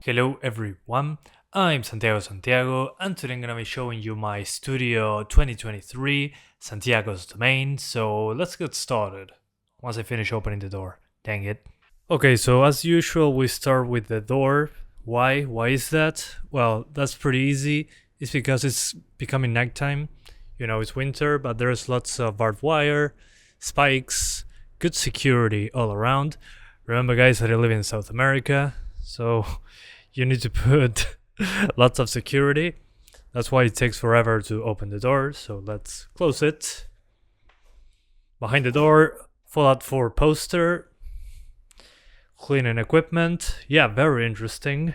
Hello everyone, I'm Santiago Santiago and today I'm gonna be showing you my Studio 2023 Santiago's domain, so let's get started once I finish opening the door. Dang it. Okay, so as usual we start with the door. Why? Why is that? Well, that's pretty easy. It's because it's becoming nighttime. You know, it's winter, but there's lots of barbed wire, spikes, good security all around. Remember guys that I live in South America, so you need to put lots of security. That's why it takes forever to open the door, so let's close it. Behind the door, Fallout 4 poster, cleaning equipment. Yeah, very interesting.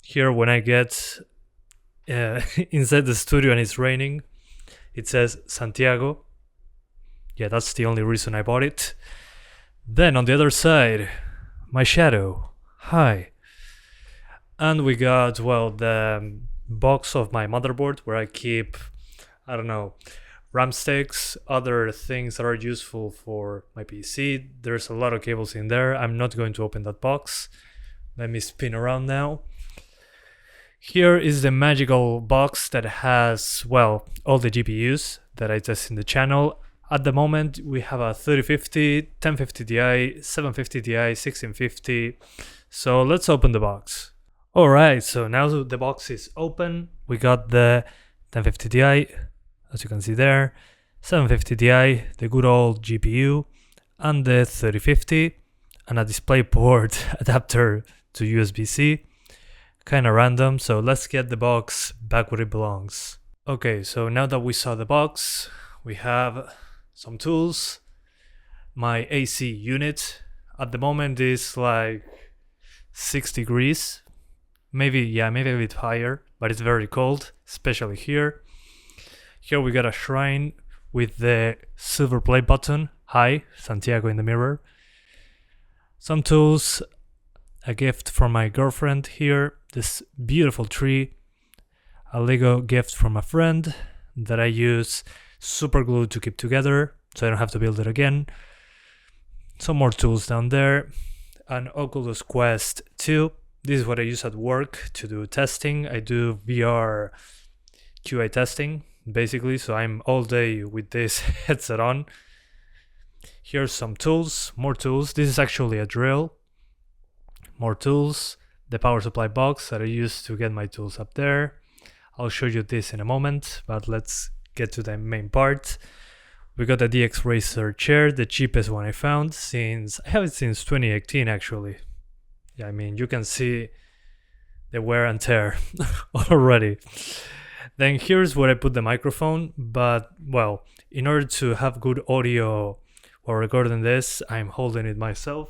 Here when I get inside the studio and it's raining, it says Santiago. Yeah, that's the only reason I bought it. Then on the other side, my shadow. Hi. And we got, well, the box of my motherboard where I keep, I don't know, RAM sticks, other things that are useful for my PC. There's a lot of cables in there. I'm not going to open that box. Let me spin around now. Here is the magical box that has, well, all the GPUs that I test in the channel. At the moment, we have a 3050, 1050 Ti, 750 Ti, 1650. So let's open the box. Alright, so now the box is open. We got the 1050 Ti, as you can see there, 750 Ti, the good old GPU, and the 3050, and a DisplayPort adapter to USB-C. Kinda random, so let's get the box back where it belongs. Okay, so now that we saw the box, we have some tools. My AC unit at the moment is like 6 degrees, maybe a bit higher, but it's very cold, especially here. Here we got a shrine with the silver play button. Hi, Santiago in the mirror. Some tools, a gift from my girlfriend here, this beautiful tree, a Lego gift from a friend that I use super glue to keep together so I don't have to build it again. Some more tools down there, an Oculus Quest 2. This is what I use at work to do testing. I do VR QA testing basically, so I'm all day with this headset on. Here's some tools, more tools. This is actually a drill. More tools, the power supply box that I use to get my tools up there. I'll show you this in a moment, but let's get to the main part. We got the DX Racer chair, the cheapest one I found since, I have it since 2018 actually. Yeah, I mean, you can see the wear and tear already. Then here's where I put the microphone, but well, in order to have good audio while recording this, I'm holding it myself.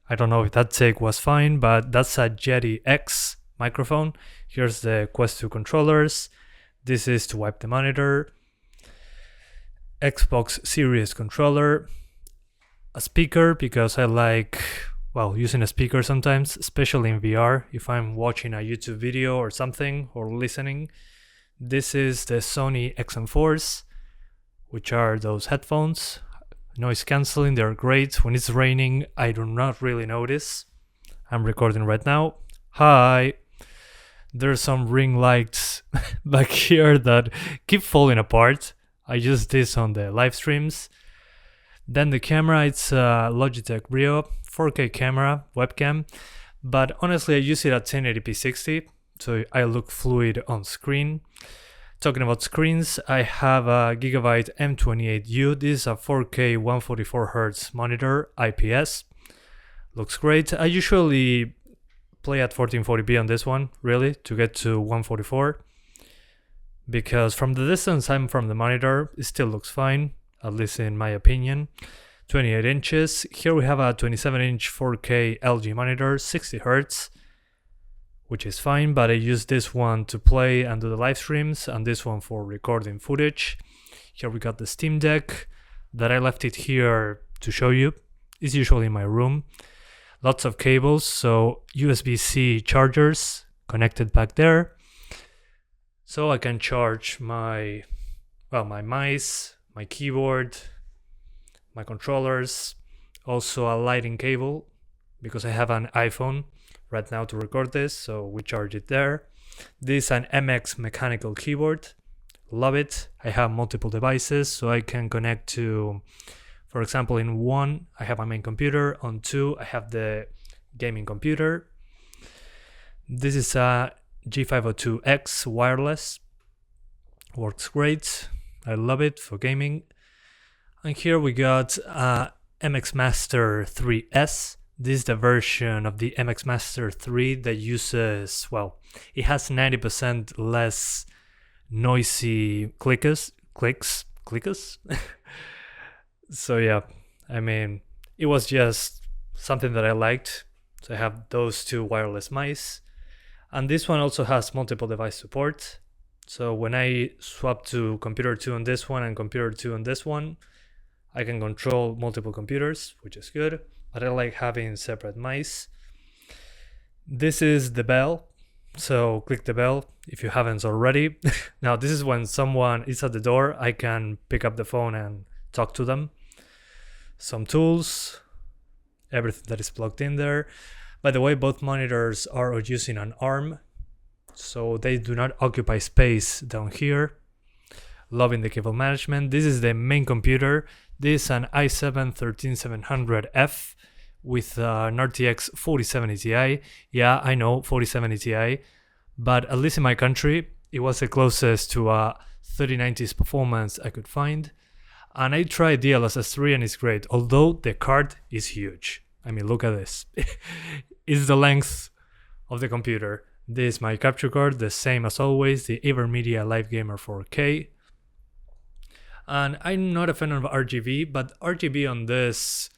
I don't know if that take was fine, but that's a Yeti X microphone. Here's the Quest 2 controllers. This is to wipe the monitor. Xbox Series controller. A speaker because I like, well, using a speaker sometimes, especially in VR, if I'm watching a YouTube video or something or listening. This is the Sony XM4s, which are those headphones. Noise cancelling, they're great. When it's raining, I do not really notice. I'm recording right now. Hi! There's some ring lights back here that keep falling apart. I use this on the live streams. Then the camera, it's a Logitech BRIO 4K camera, webcam. But honestly, I use it at 1080p 60, so I look fluid on screen. Talking about screens, I have a Gigabyte M28U. This is a 4K 144Hz monitor, IPS. Looks great. I usually play at 1440p on this one, really, to get to 144. Because from the distance I'm from the monitor, it still looks fine, at least in my opinion. 28 inches. Here we have a 27-inch 4K LG monitor, 60 Hz. Which is fine, but I use this one to play and do the live streams, and this one for recording footage. Here we got the Steam Deck, that I left it here to show you. It's usually in my room. Lots of cables, so USB-C chargers connected back there. So I can charge my mice, my keyboard, my controllers, Also a lightning cable, because I have an iPhone right now to record this, so we charge it there. This is an MX mechanical keyboard. Love it. I have multiple devices, so I can connect to, for example, in one, I have my main computer. On two, I have the gaming computer. This is a G502X wireless. Works great. I love it for gaming. And here we got MX Master 3S. This is the version of the MX Master 3 that uses, well, it has 90% less noisy clicks. So yeah, I mean, it was just something that I liked. So I have those two wireless mice. And this one also has multiple device support. So when I swap to computer 2 on this one and computer 2 on this one, I can control multiple computers, which is good, but I like having separate mice. This is the bell. So click the bell if you haven't already. Now this is when someone is at the door, I can pick up the phone and talk to them. Some tools, everything that is plugged in there. By the way, both monitors are using an ARM, so they do not occupy space down here. Loving the cable management. This is the main computer. This is an i7-13700F with an RTX 4070 Ti. Yeah, I know, 4070 Ti, but at least in my country, it was the closest to a 3090s performance I could find. And I tried DLSS 3 and it's great, although the card is huge. I mean, look at this. It's the length of the computer. This is my capture card, the same as always, the Nvidia LiveGamer 4K. And I'm not a fan of RGB, but RGB on this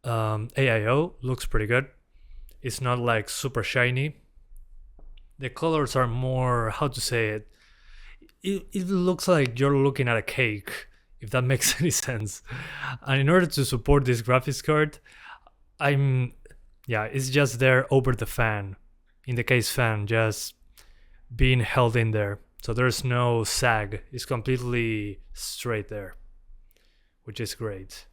AIO looks pretty good. It's not like super shiny. The colors are more, how to say it? It looks like you're looking at a cake, if that makes any sense. And in order to support this graphics card, it's just there over the fan, in the case fan, just being held in there. So there's no sag, it's completely straight there, which is great.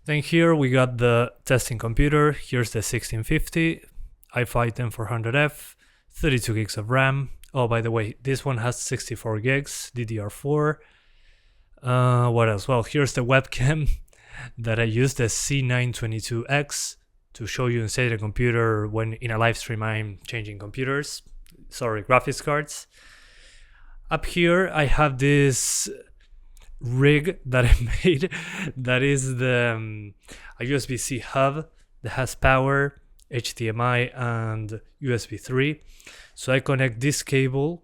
Then here we got the testing computer. Here's the 1650, i5-10400F, 32 gigs of RAM. Oh, by the way, this one has 64 gigs, DDr4. What else? Well, here's the webcam that I used, the C922x, to show you inside the computer when in a live stream I'm changing graphics cards. Up here I have this rig that I made that is a USB-C hub that has power, HDMI and USB 3. So I connect this cable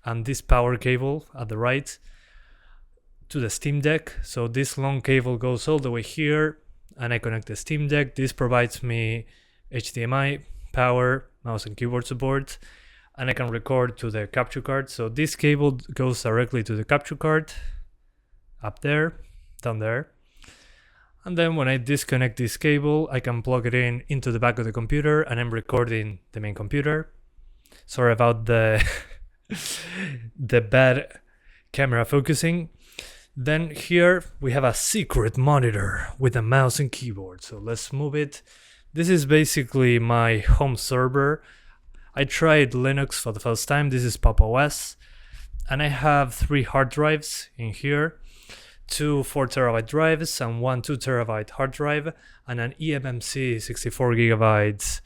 and this power cable at the right to the Steam Deck. So this long cable goes all the way here and I connect the Steam Deck. This provides me HDMI, power, mouse and keyboard support, and I can record to the capture card. So this cable goes directly to the capture card, up there, down there. And then when I disconnect this cable, I can plug it into the back of the computer and I'm recording the main computer. Sorry about the bad camera focusing. Then here we have a secret monitor with a mouse and keyboard. So let's move it. This is basically my home server. I tried Linux for the first time. This is Pop! OS. And I have 3 hard drives in here. 2 4TB drives and 1 2TB hard drive and an eMMC 64GB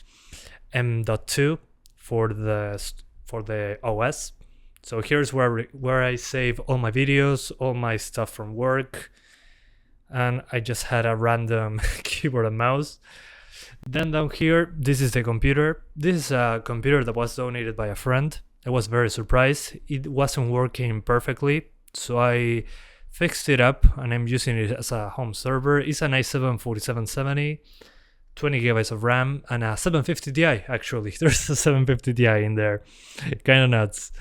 M.2 for the OS. So here's where I save all my videos, all my stuff from work, and I just had a random keyboard and mouse. Then down here, this is the computer. This is a computer that was donated by a friend. I was very surprised. It wasn't working perfectly, so I fixed it up and I'm using it as a home server. It's an i7-4770, 20 gigabytes of RAM, and a 750 Ti actually. There's a 750 Ti in there. Kind of nuts.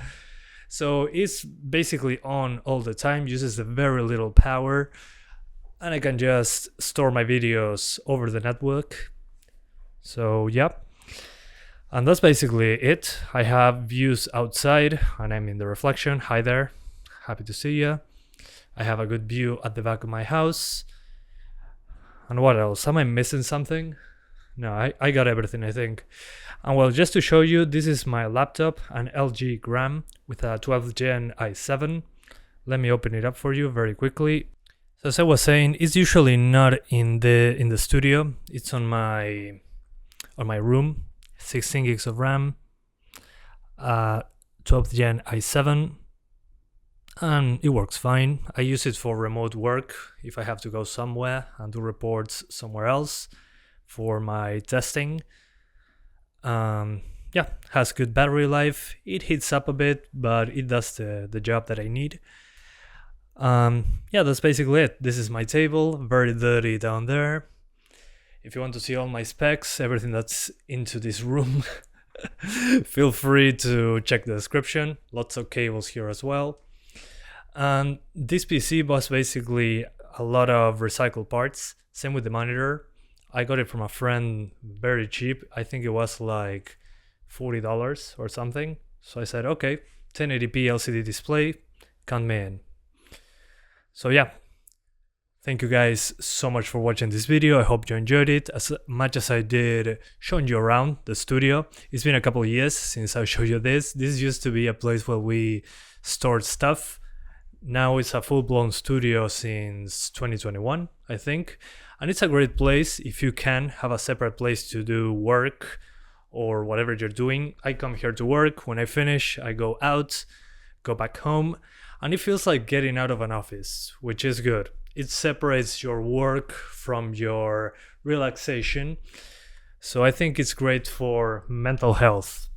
So it's basically on all the time, uses very little power, and I can just store my videos over the network. So yeah, and that's basically it. I have views outside and I'm in the reflection. Hi there, happy to see you. I have a good view at the back of my house. And what else? Am I missing something? No, I got everything, I think. And well, just to show you, this is my laptop, an LG Gram with a 12th gen i7. Let me open it up for you very quickly. So as I was saying, it's usually not in the studio. It's on my room. 16 gigs of RAM, 12th gen i7, and it works fine. I use it for remote work if I have to go somewhere and do reports somewhere else for my testing. Yeah, has good battery life. It heats up a bit, but it does the job that I need. Yeah, that's basically it. This is my table, very dirty down there. If you want to see all my specs, everything that's into this room, feel free to check the description. Lots of cables here as well. And this PC was basically a lot of recycled parts. Same with the monitor. I got it from a friend very cheap. I think it was like $40 or something. So I said, okay, 1080p LCD display, count me in. So yeah. Thank you guys so much for watching this video. I hope you enjoyed it as much as I did showing you around the studio. It's been a couple of years since I showed you this. This used to be a place where we stored stuff. Now it's a full-blown studio since 2021, I think. And it's a great place if you can have a separate place to do work or whatever you're doing. I come here to work. When I finish, I go out, go back home. And it feels like getting out of an office, which is good. It separates your work from your relaxation. So I think it's great for mental health.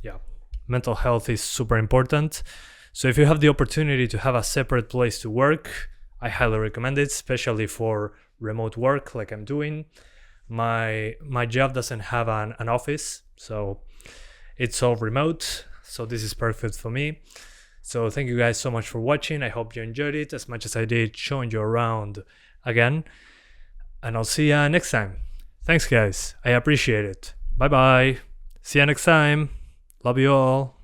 Yeah, mental health is super important. So if you have the opportunity to have a separate place to work, I highly recommend it, especially for remote work like I'm doing. My job doesn't have an office, so it's all remote. So this is perfect for me. So thank you guys so much for watching. I hope you enjoyed it as much as I did showing you around again. And I'll see ya next time. Thanks guys. I appreciate it. Bye bye. See ya next time. Love you all.